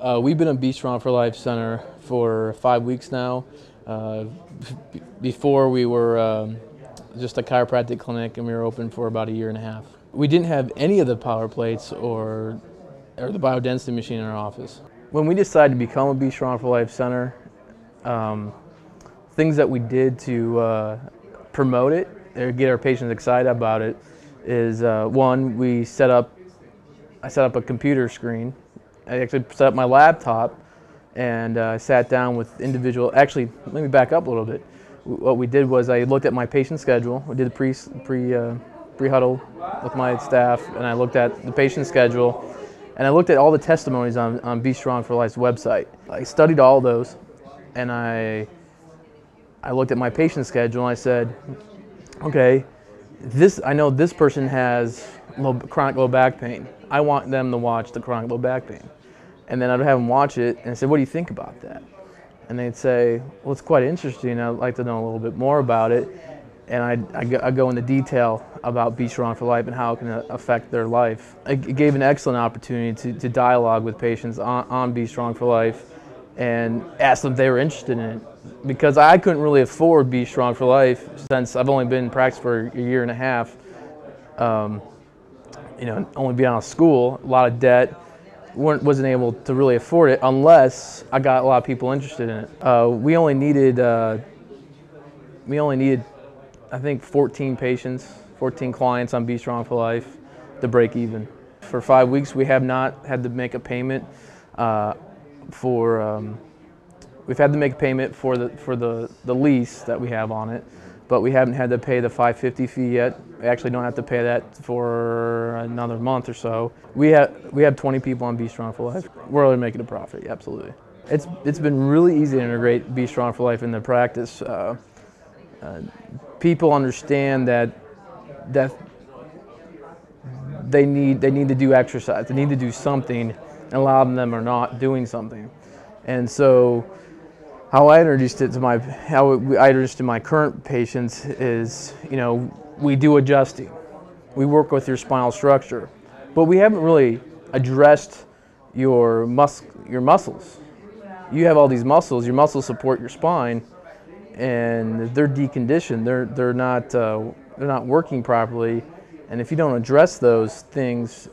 We've been at BStrong4Life Center for 5 weeks now. Before we were just a chiropractic clinic, and we were open for about 1.5 years. We didn't have any of the power plates or the biodensity machine in our office. When we decided to become a BStrong4Life Center, things that we did to promote it or get our patients excited about it is one, I set up a computer screen. I actually set up my laptop and sat down with actually, let me back up a little bit. What we did was I looked at my patient schedule. We did a pre-huddle with my staff, and I looked at the patient schedule, and I looked at all the testimonies on BStrong4Life's website. I studied all those, and I looked at my patient schedule, and I said, okay, I know this person has chronic low back pain. I want them to watch the chronic low back pain. And then I'd have them watch it and say, what do you think about that? And they'd say, well, it's quite interesting. I'd like to know a little bit more about it. And I'd go into detail about BStrong4Life and how it can affect their life. It gave an excellent opportunity to dialogue with patients on BStrong4Life and ask them if they were interested in it. Because I couldn't really afford BStrong4Life since I've only been in practice for 1.5 years. Only being out of school, a lot of debt. Wasn't able to really afford it unless I got a lot of people interested in it. We only needed, I think, 14 clients on BStrong4Life to break even. For 5 weeks, we have not had to make a payment we've had to make a payment for the lease that we have on it, but we haven't had to pay the $550 fee yet. We actually don't have to pay that for another month or so. We have 20 people on BStrong4Life. We're really making a profit, absolutely. It's been really easy to integrate BStrong4Life into practice. People understand that they need to do exercise. They need to do something, and a lot of them are not doing something. And so, how I introduced it to my current patients is, we do adjusting. We work with your spinal structure, but we haven't really addressed your muscles. You have all these muscles. Your muscles support your spine, and they're deconditioned. They're not working properly. And if you don't address those things,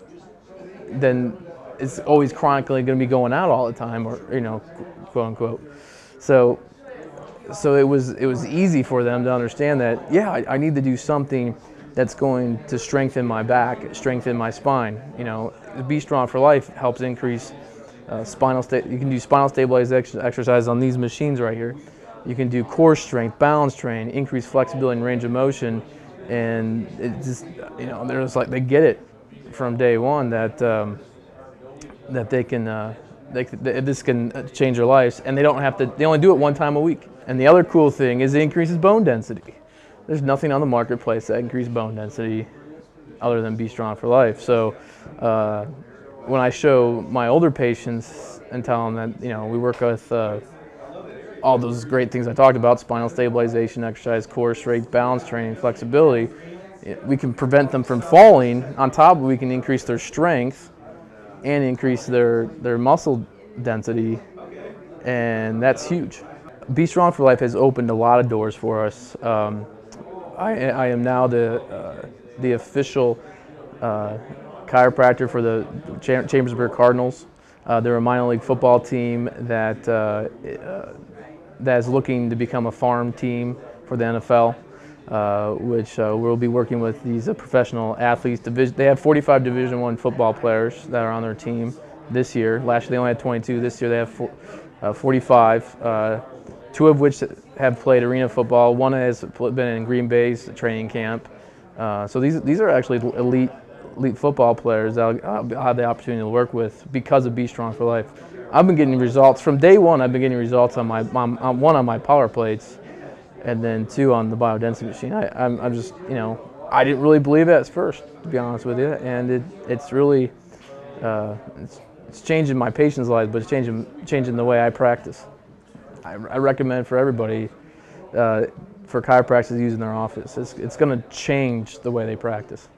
then it's always chronically going to be going out all the time, or quote unquote. So it was easy for them to understand that, yeah, I need to do something that's going to strengthen my back, strengthen my spine. The BStrong4Life helps increase spinal you can do spinal stabilization exercise on these machines right here. You can do core strength, balance train, increase flexibility and range of motion, and it just, they're just like, they get it from day one that they can. This can change their lives, and they only do it 1 time a week. And the other cool thing is it increases bone density. There's nothing on the marketplace that increases bone density other than BStrong4Life. So when I show my older patients and tell them that, we work with all those great things I talked about, spinal stabilization exercise, core strength, balance training, flexibility, we can prevent them from falling. On top of it, we can increase their strength and increase their muscle density, and that's huge. BStrong4Life has opened a lot of doors for us. I am now the official chiropractor for the Chambersburg Cardinals. They're a minor league football team that is looking to become a farm team for the NFL. Which we'll be working with these professional athletes. They have 45 Division I football players that are on their team this year. Last year they only had 22. This year they have 45, 2 of which have played arena football. 1 has been in Green Bay's training camp. So these are actually elite football players that I'll have the opportunity to work with because of BStrong4Life. I've been getting results from day one. I've been getting results on one on my power plates, and then 2 on the biodensity machine. I'm just, I didn't really believe it at first, to be honest with you, and it's really, it's changing my patients' lives, but it's changing the way I practice. I recommend for everybody, for chiropractors to use in their office. It's going to change the way they practice.